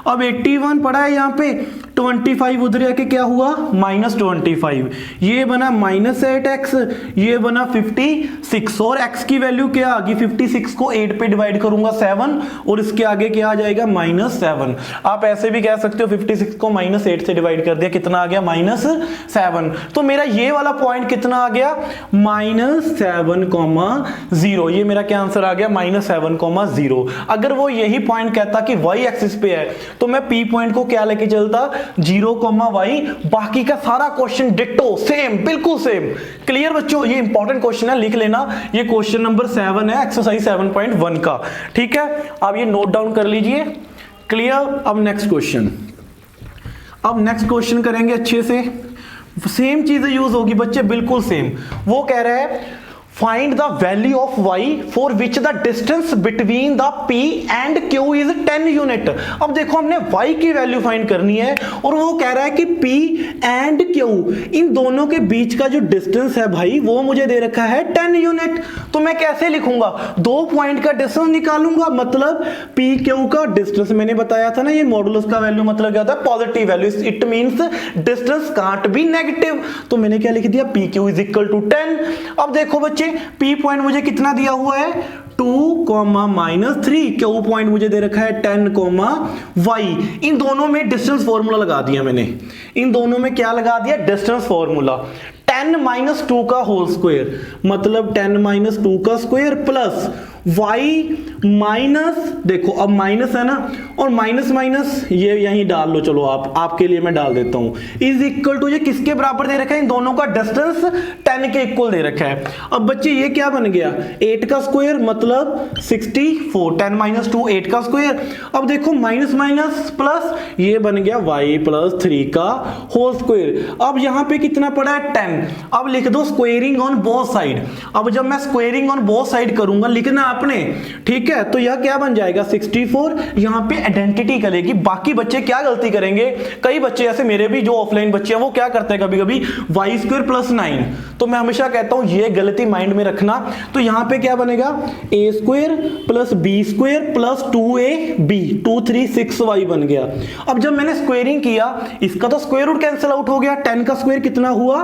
अब 81 पड़ा है यहाँ पे, 25 उधर आके क्या हुआ माइनस 25, ये बना माइनस 8x, ये बना 56, और x की वैल्यू क्या आ गई 56 को 8 पे डिवाइड करूंगा 7, और इसके आगे क्या आ जाएगा माइनस 7। आप ऐसे भी कह सकते हो 56 को माइनस 8 से डिवाइड कर दिया, कितना आ गया माइनस 7। तो मेरा ये वाला पॉइंट कितना आ गया माइनस 7,0, ये मेरा क्या आंसर आ गया माइनस 7,0। अगर वो यही पॉइंट कहता कि y एक्सिस पे है, तो मैं p पॉइंट को क्या लेके चलता 0,y, बाकी का सारा क्वेश्चन डिट्टो सेम, बिल्कुल सेम। क्लियर बच्चों, ये इंपॉर्टेंट क्वेश्चन है, लिख लेना, ये क्वेश्चन नंबर 7 है एक्सरसाइज 7.1 का, ठीक है। आप ये नोट डाउन कर लीजिए, क्लियर। अब नेक्स्ट क्वेश्चन करेंगे अच्छे से, सेम चीजें यूज होगी बच्चे, बिल्कुल सेम। वो कह रहा है find the value of y for which the distance between the p and q is 10 unit. अब देखो हमने y की वैल्यू फाइंड करनी है, और वो कह रहा है कि p एंड q इन दोनों के बीच का जो डिस्टेंस है भाई, वो मुझे दे रखा है 10 यूनिट। तो मैं कैसे लिखूंगा, दो पॉइंट का डिस्टेंस निकालूंगा, मतलब p q का डिस्टेंस, मैंने बताया था ना ये मॉडुलस का वैल्यू मतलब क्या होता है positive value, it means distance can't be negative. तो मैंने क्या लिख दिया p q is equal to 10। अब देखो बच्चे P पॉइंट मुझे कितना दिया हुआ है 2, -3, Q पॉइंट मुझे दे रखा है 10, y। इन दोनों में डिस्टेंस फॉर्मूला लगा दिया मैंने, इन दोनों में क्या लगा दिया डिस्टेंस फॉर्मूला, 10 - 2 का होल स्क्वायर, मतलब 10 - 2 का स्क्वायर प्लस y माइनस, देखो अब माइनस है ना, और माइनस माइनस ये यहीं डाल लो, चलो आपके लिए मैं डाल देता हूं, इज इक्वल टू, ये किसके बराबर दे रखा है, इन दोनों का डिस्टेंस 10 के इक्वल दे रखा है। अब बच्चे ये क्या बन गया 8 का स्क्वायर मतलब 64, 10 - 2 8 का स्क्वायर। अब देखो माइनस माइनस प्लस, ये बन गया y + 3 का होल स्क्वायर। अब यहां पे कितना पड़ा है 10। अब लिख दो स्क्वायरिंग ऑन बोथ साइड। अब जब मैं स्क्वायरिंग ऑन बोथ साइड करूंगा लिखना आपने, ठीक है, तो यह क्या बन जाएगा 64, यहां पे आइडेंटिटी करेगी। बाकी बच्चे क्या गलती करेंगे, कई बच्चे ऐसे मेरे भी जो ऑफलाइन बच्चे हैं वो क्या करते हैं कभी कभी y² + 9, तो मैं हमेशा कहता हूं ये गलती माइंड में रखना। तो यहां पे क्या बनेगा a² + b² + 2ab, 2 3 6y बन गया। अब जब मैंने स्क्वायरिंग किया, इसका तो स्क्वायर रूट कैंसिल आउट हो गया, 10 का स्क्वायर कितना हुआ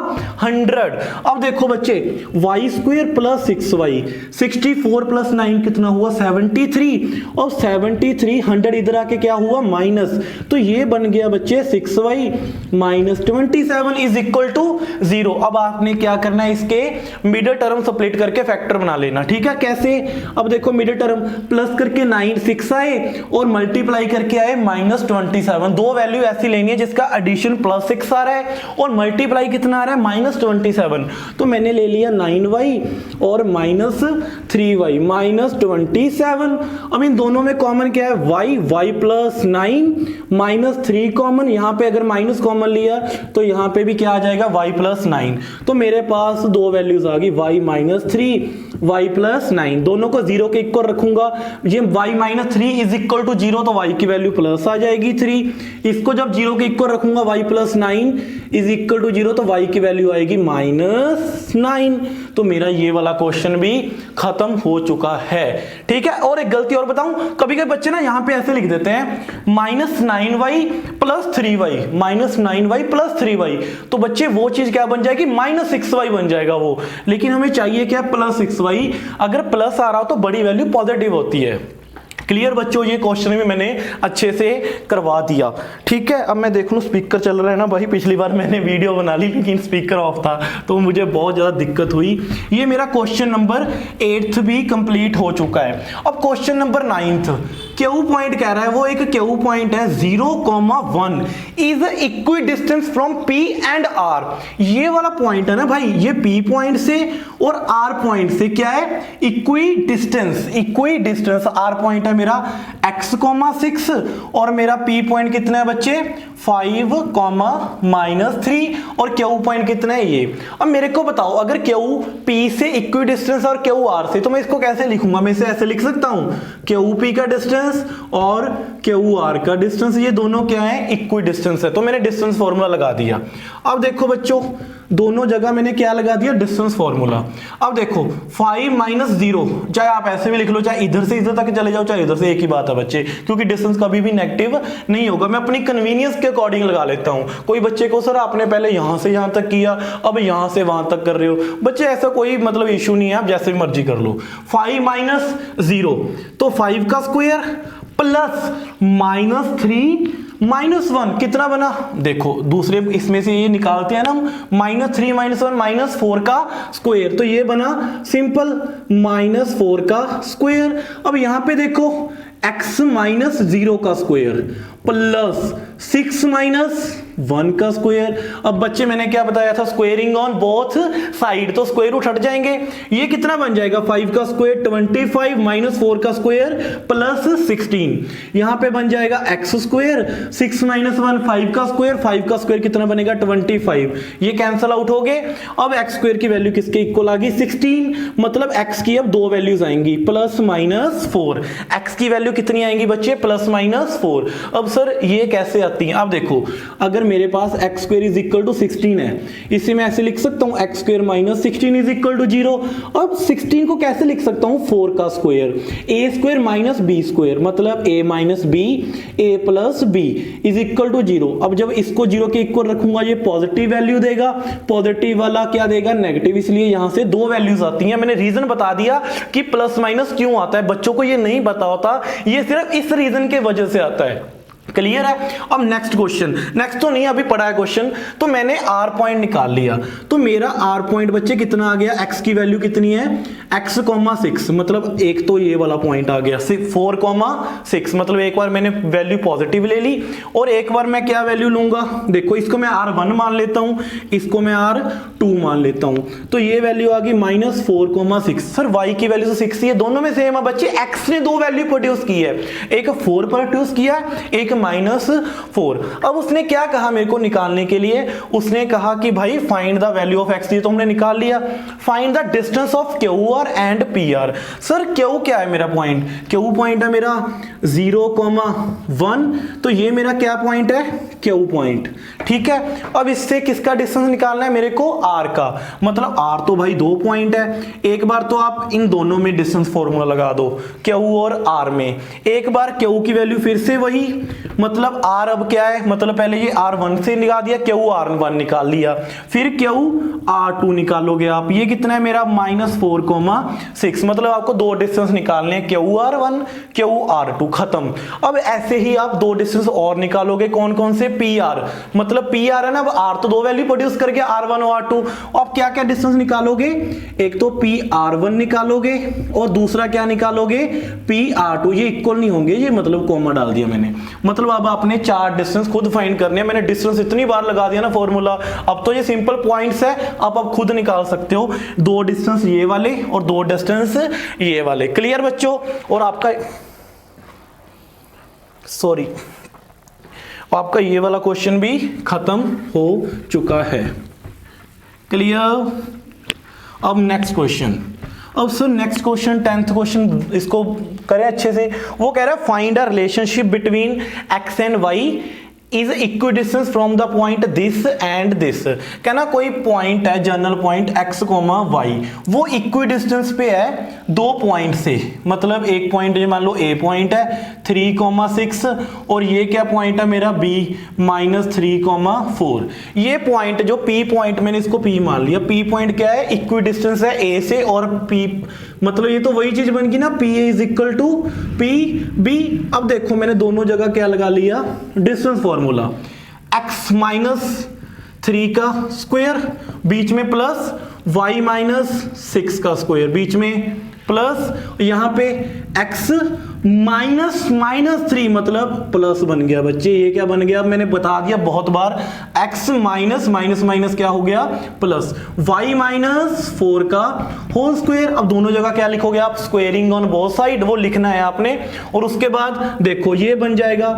100। अब देखो बच्चे y² + 6y, 64 + 9 कितना हुआ 73, और 73 100 इधर आके क्या हुआ माइनस, तो ये बन गया बच्चे 6y - 27 इज इक्वल टू 0। अब आपने क्या करना है, इसके मिडिल टर्म स्प्लिट करके फैक्टर बना लेना, ठीक है। कैसे, अब देखो मिडिल टर्म प्लस करके 6 आए और मल्टीप्लाई करके आए -27, दो वैल्यू ऐसी लेनी है जिसका एडिशन +6 आ रहा है और मल्टीप्लाई कितना आ रहा है -27। तो मैंने ले लिया 9y और -3y -27। अब इन दोनों में कॉमन क्या है y + 9 -3 कॉमन, यहां पे अगर माइनस कॉमन लिया तो यहां पे भी क्या आ जाएगा y + 9। तो मेरे पास दो वैल्यूज आ गई y - 3 y प्लस 9, दोनों को 0 के इक्वल रखूंगा, ये y minus 3 is equal to 0, तो y की वैल्यू प्लस आ जाएगी 3। इसको जब 0 के इक्वल रखूंगा y plus 9 is equal to 0, तो y की वैल्यू आएगी माइनस 9। तो मेरा ये वाला क्वेश्चन भी खत्म हो चुका है। ठीक है, और एक गलती और बताऊं, कभी कभी बच्चे ना यहां पे ऐसे लिख देते हैं -9y plus 3y, -9y plus 3y, तो बच्चे वो चीज क्या बन जाएगी, -6y बन जाएगा वो, लेकिन हमें चाहिए क्या, +6y। अगर प्लस आ रहा हो तो बड़ी वैल्यू पॉजिटिव होती है। क्लियर बच्चों, ये क्वेश्चन भी मैंने अच्छे से करवा दिया। ठीक है, अब मैं देख लूं स्पीकर चल रहा है ना भाई, पिछली बार मैंने वीडियो बना ली लेकिन स्पीकर ऑफ था तो मुझे बहुत ज्यादा दिक्कत हुई। ये मेरा क्वेश्चन नंबर 8 भी कंप्लीट हो चुका है। अब क्वेश्चन नंबर 9 क्यू पॉइंट कह रहा है, वो एक क्यू पॉइंट है 0,1 is equi distance from P and R। ये वाला पॉइंट है ना भाई, ये P पॉइंट से और R पॉइंट से क्या है, इक्वी डिस्टेंस। R पॉइंट है मेरा x,6 और मेरा P पॉइंट कितना है बच्चे, 5, -3 और Q पॉइंट कितना है ये। अब मेरे को बताओ, अगर Q P से इक्वी डिस्टेंस और Q R से, तो मैं इसको कैसे लिखूंगा, मैं इसे ऐसे लिख सकता हूं, QP का डिस्टेंस और QR का डिस्टेंस, ये दोनों क्या है, इक्वी डिस्टेंस है, तो मैंने डिस्टेंस फॉर्मूला लगा दिया। अब देखो बच्चों, दोनों जगह मैंने क्या लगा दिया, डिस्टेंस फॉर्मूला। अब देखो 5 - 0, चाहे आप ऐसे भी लिख लो, चाहे इधर से इधर तक चले जाओ, चाहे इधर से, एक ही बात है बच्चे, क्योंकि डिस्टेंस कभी भी नेगेटिव नहीं होगा। मैं अपनी कन्वीनियंस के अकॉर्डिंग लगा लेता हूं। कोई बच्चे को सर आपने पहले यहां से यहां तक किया, अब यहां से वहां तक कर रहे हो, बच्चे ऐसा कोई मतलब इशू नहीं है, आप जैसे भी मर्जी कर लो। 5 - 0 तो 5 का स्क्वायर प्लस -3 -1 कितना बना, देखो दूसरे इसमें से ये निकालते हैं ना हम, -3 -1 -4 का स्क्वायर, तो ये बना सिंपल -4 का स्क्वायर। अब यहां पे देखो x - 0 का स्क्वायर प्लस 6 - 1 का स्क्वायर। अब बच्चे मैंने क्या बताया था, स्क्वायरिंग ऑन बोथ साइड, तो स्क्वायर रूट हट जाएंगे, ये कितना बन जाएगा, 5 का स्क्वायर 25 -4 का स्क्वायर प्लस 16, यहां पे बन जाएगा x स्क्वायर 6 - 1 5 का स्क्वायर, 5 का स्क्वायर कितना बनेगा 25, ये कैंसिल आउट हो गए। अब x स्क्वायर की वैल्यू किसके इक्वल आ गई, 16, मतलब x की अब दो वैल्यूज आएंगी, +-4, x की वैल्यू कितनी आएंगी बच्चे, +-4। अब सर ये कैसे आती है, अब देखो अगर मेरे पास x square is equal to 16 है, इसे मैं ऐसे लिख सकता हूं x square - 16 is equal to 0। अब 16 को कैसे लिख सकता हूं, 4 का square, a square - b square, मतलब a - b a + b is equal to 0। अब जब इसको 0 के इक्वल रखूंगा, ये पॉजिटिव वैल्यू देगा, पॉजिटिव वाला क्या देगा, नेगेटिव, इसलिए यहां से दो वैल्यूज आती हैं। मैंने रीजन बता दिया कि प्लस माइनस क्यों आता है, बच्चों को ये नहीं पता होता, ये सिर्फ इस रीजन के वजह से आता है। क्लियर है। अब नेक्स्ट क्वेश्चन, नेक्स्ट तो नहीं अभी पढ़ा है क्वेश्चन, तो मैंने आर पॉइंट निकाल लिया, तो मेरा आर पॉइंट बच्चे कितना आ गया, एक्स की वैल्यू कितनी है, x,6, मतलब एक तो ये वाला पॉइंट आ गया 4,6, मतलब एक बार मैंने वैल्यू पॉजिटिव ले ली और एक बार मैं क्या वैल्यू लूंगा, देखो इसको मैं R1 मान लेता हूं, इसको मैं R2 मान लेता हूं, तो ये वैल्यू आ गई -4,6। सर y की वैल्यू तो 6 ही है, दोनों में सेम है बच्चे, x ने दो वैल्यू प्रोड्यूस की है, एक 4 प्रोड्यूस किया, एक -4। अब उसने क्या कहा मेरे को निकालने के लिए, उसने कहा कि भाई find the value of x, ये तो हमने निकाल लिया, find the distance of QR and PR। Sir Q क्या है मेरा पॉइंट, Q पॉइंट है मेरा 0,1, तो ये मेरा क्या पॉइंट है, Q पॉइंट, ठीक है। अब इससे किसका डिस्टेंस निकालना है मेरे को, R का, मतलब R तो भाई दो पॉइंट है, एक बार तो आप इन दोनों में डिस्टेंस फॉर्मूला लगा दो Q और R में, एक बार Q की वैल्यू फिर से वही, मतलब R अब क्या है, मतलब पहले ये R1 से निकाल दिया, Q R1 निकाल लिया, फिर Q R2 निकालोगे आप, ये कितना है मेरा -4,6, मतलब आपको दो डिस्टेंस निकालने हैं, Q R1 Q R2, खत्म। अब ऐसे ही आप दो डिस्टेंस और निकालोगे, कौन कौन से, PR, मतलब PR है ना, अब R तो दो वैल्यू प्रोड्यूस कर गया, R1 और R2, अब क्या क्या डिस्टेंस निकालोगे, एक तो PR1 निकालोगे और दूसरा क्या निकालोगे, PR2, ये इक्वल नहीं होंगे, ये मतलब कॉमा डाल दिया मैंने, मतलब अब आपने चार डिस्टेंस खुद फाइंड करने हैं, मैंने डिस्टेंस इतनी बार लगा दिया ना फॉर्मूला, अब तो ये सिंपल पॉइंट्स है, आप खुद निकाल सकते हो, दो डिस्टेंस ये वाले और दो डिस्टेंस ये वाले। क्लियर बच्चों, और आपका सॉरी आपका ये वाला क्वेश्चन भी खत्म हो चुका है। क्लियर। अब नेक्स्ट क्वेश्चन, अब sir next question 10th question, इसको करें अच्छे से। वो कह रहा है find a relationship between x and y is equi distance from the point this and this. कहना कोई पॉइंट है, जनरल पॉइंट x, y, वो इक्वी डिस्टेंस पे है दो पॉइंट से। मतलब एक पॉइंट मान लो a पॉइंट है 3,6 और ये क्या पॉइंट है मेरा b -3,4। ये पॉइंट जो p पॉइंट, मैंने इसको p मान लिया, p पॉइंट क्या है, इक्वी डिस्टेंस है a से, और p मतलब ये तो वही चीज बन गई ना, p is equal to p b। अब देखो मैंने दोनों जगह क्या लगा लिया, डिस्टेंस फॉर्मूला, x -3 का स्क्वायर बीच में प्लस y -6 का स्क्वायर बीच में प्लस, यहां पे x -3 मतलब प्लस बन गया बच्चे। ये क्या बन गया, अब मैंने बता दिया बहुत बार, x माइनस क्या हो गया, प्लस y -4 का होल स्क्वायर। अब दोनों जगह क्या लिखोगे आप, स्क्वायरिंग ऑन बोथ साइड, वो लिखना है आपने। और उसके बाद देखो ये बन जाएगा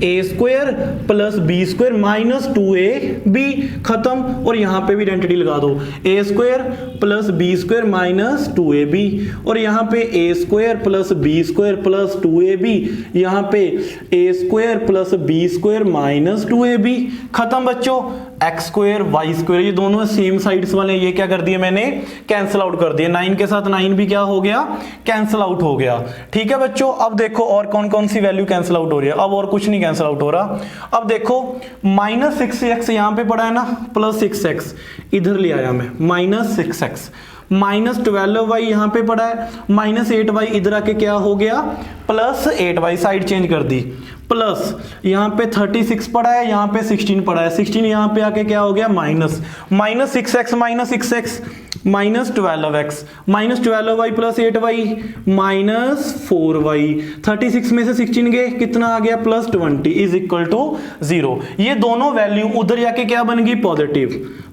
a square plus b square -2ab, खत्म। और यहां पे भी आइडेंटिटी लगा दो, a square plus b square -2ab, और यहां पे a square plus b square plus 2ab, यहां पे a square plus b square -2ab, खत्म बच्चों। x स्क्वायर y स्क्वायर, ये दोनों सेम साइड्स वाले, ये क्या कर दिए मैंने, कैंसिल आउट कर दिए। 9 के साथ 9 भी क्या हो गया, कैंसिल आउट हो गया। ठीक है बच्चों, अब देखो और कौन कौन सी वैल्यू कैंसिल आउट हो रही है। अब और कुछ नहीं कैंसिल आउट हो रहा। अब देखो -6x यहां पे पड़ा है ना, प्लस 6x इधर ले आया मैं, -6x, -12y यहां पे पड़ा है, -8y इधर आके क्या हो गया, +8y, साइड चेंज कर दी, प्लस यहां पे 36 पड़ा है, यहां पे 16 पड़ा है, 16 यहां पे आके क्या हो गया, -6x -12x -12y plus 8y -4y, 36 में से 16 गए, कितना आ गया, +20 इज इक्वल टू 0। ये दोनों वैल्यू उधर जाके क्या बन गई, पॉजिटिव।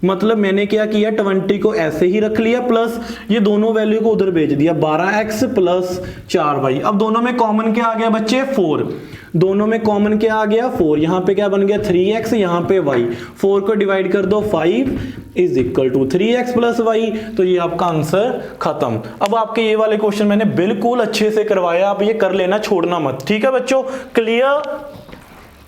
मतलब मैंने क्या किया, 20 को ऐसे ही रख लिया, प्लस ये दोनों वैल्यू को उधर भेज दिया, 12x प्लस 4y। अब दोनों में कॉमन क्या आ गया बच्चे, 4। दोनों में कॉमन क्या आ गया, 4। यहां पे क्या बन गया, 3x, यहां पे y, 4 को डिवाइड कर दो, 5 is equal to 3x plus y। तो ये आपका आंसर खत्म। अब आपके ये वाले क्वेश्चन मैंने बिल्कुल अच्छे से करवाया, आप ये कर लेना, छोड़ना मत। ठीक है बच्चों, क्लियर।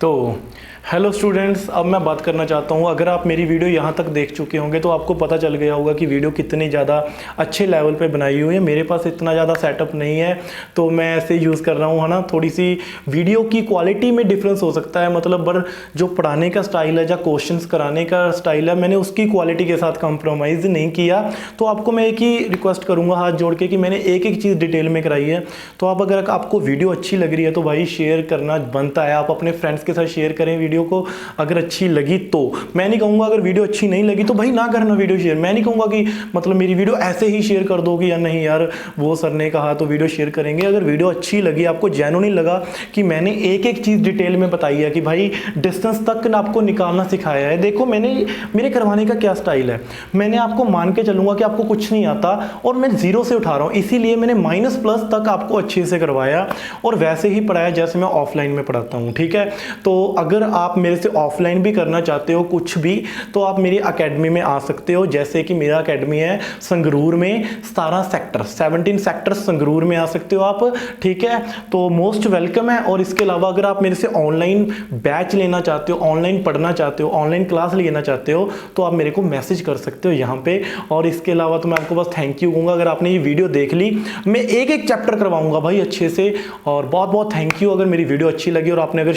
तो हेलो स्टूडेंट्स, अब मैं बात करना चाहता हूँ, अगर आप मेरी वीडियो यहाँ तक देख चुके होंगे तो आपको पता चल गया होगा कि वीडियो कितनी ज़्यादा अच्छे लेवल पे बनाई हुई है। मेरे पास इतना ज़्यादा सेटअप नहीं है तो मैं ऐसे यूज़ कर रहा हूँ, है ना। थोड़ी सी वीडियो की क्वालिटी में डिफरेंस हो सकता है, मतलब पर जो पढ़ाने का स्टाइल है, जो क्वेश्चंस कराने का स्टाइल है, मैंने उसकी क्वालिटी के साथ कॉम्प्रोमाइज़ नहीं किया। तो आपको मैं एक ही रिक्वेस्ट करूँगा हाथ जोड़ के कि मैंने एक एक चीज़ डिटेल में कराई है। तो आप अगर आपको वीडियो अच्छी लग रही है तो भाई शेयर करना बनता है, आप अपने फ्रेंड्स के साथ शेयर करें वीडियो को, अगर अच्छी लगी तो। मैं नहीं कहूंगा अगर वीडियो अच्छी नहीं लगी तो भाई ना करना वीडियो शेयर। मैं नहीं कहूंगा कि मतलब मेरी वीडियो ऐसे ही शेयर कर दोगे या नहीं यार वो सर ने कहा तो वीडियो शेयर करेंगे। अगर वीडियो अच्छी लगी, आपको जेन्युइनली लगा कि मैंने एक एक चीज़ डिटेल में बताई है कि भाई डिस्टेंस तक आपको निकालना सिखाया है। देखो मैंने मेरे करवाने का क्या स्टाइल है, मैंने आपको मान के चलूंगा कि आपको कुछ नहीं आता और मैं जीरो से उठा रहा हूँ, इसीलिए मैंने माइनस प्लस तक आपको अच्छे से करवाया और वैसे ही पढ़ाया जैसे मैं ऑफलाइन में पढ़ाता हूँ। ठीक है, तो अगर आप मेरे से ऑफलाइन भी करना चाहते हो कुछ भी तो आप मेरी एकेडमी में आ सकते हो। जैसे कि मेरा एकेडमी है संगरूर में, 17 सेक्टर संगरूर में आ सकते हो आप। ठीक है, तो मोस्ट वेलकम है। और इसके अलावा अगर आप मेरे से ऑनलाइन बैच लेना चाहते हो, ऑनलाइन पढ़ना चाहते हो, ऑनलाइन क्लास लेना चाहते हो तो आप मेरे को मैसेज कर सकते हो यहाँ पे। और इसके अलावा तो मैं आपको बस थैंक यू कहूँगा अगर आपने ये वीडियो देख ली। मैं एक एक चैप्टर करवाऊंगा भाई अच्छे से, और बहुत बहुत थैंक यू अगर मेरी वीडियो अच्छी लगी और आपने अगर